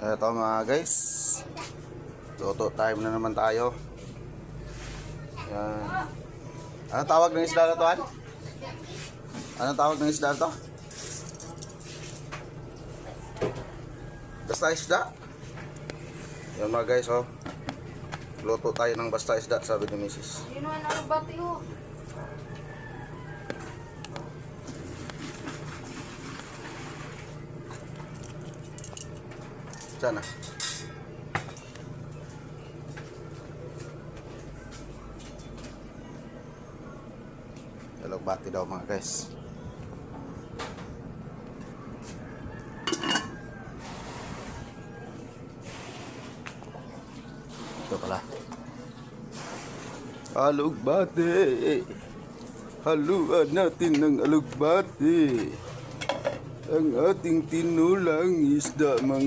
Eto mga guys, luto time na naman tayo. Yan. Ano tawag ng isda na to, Han? Ano tawag ng isda na to? Basta isda. Yan mga guys, oh. Luto tayo ng basta isda, sabi ni Mrs. Yun naman ang bati ho. Sana. Bati daw mga guys. Ito pala. Alugbati. Haluan natin ng alugbati. Ang ating tinulang isda mga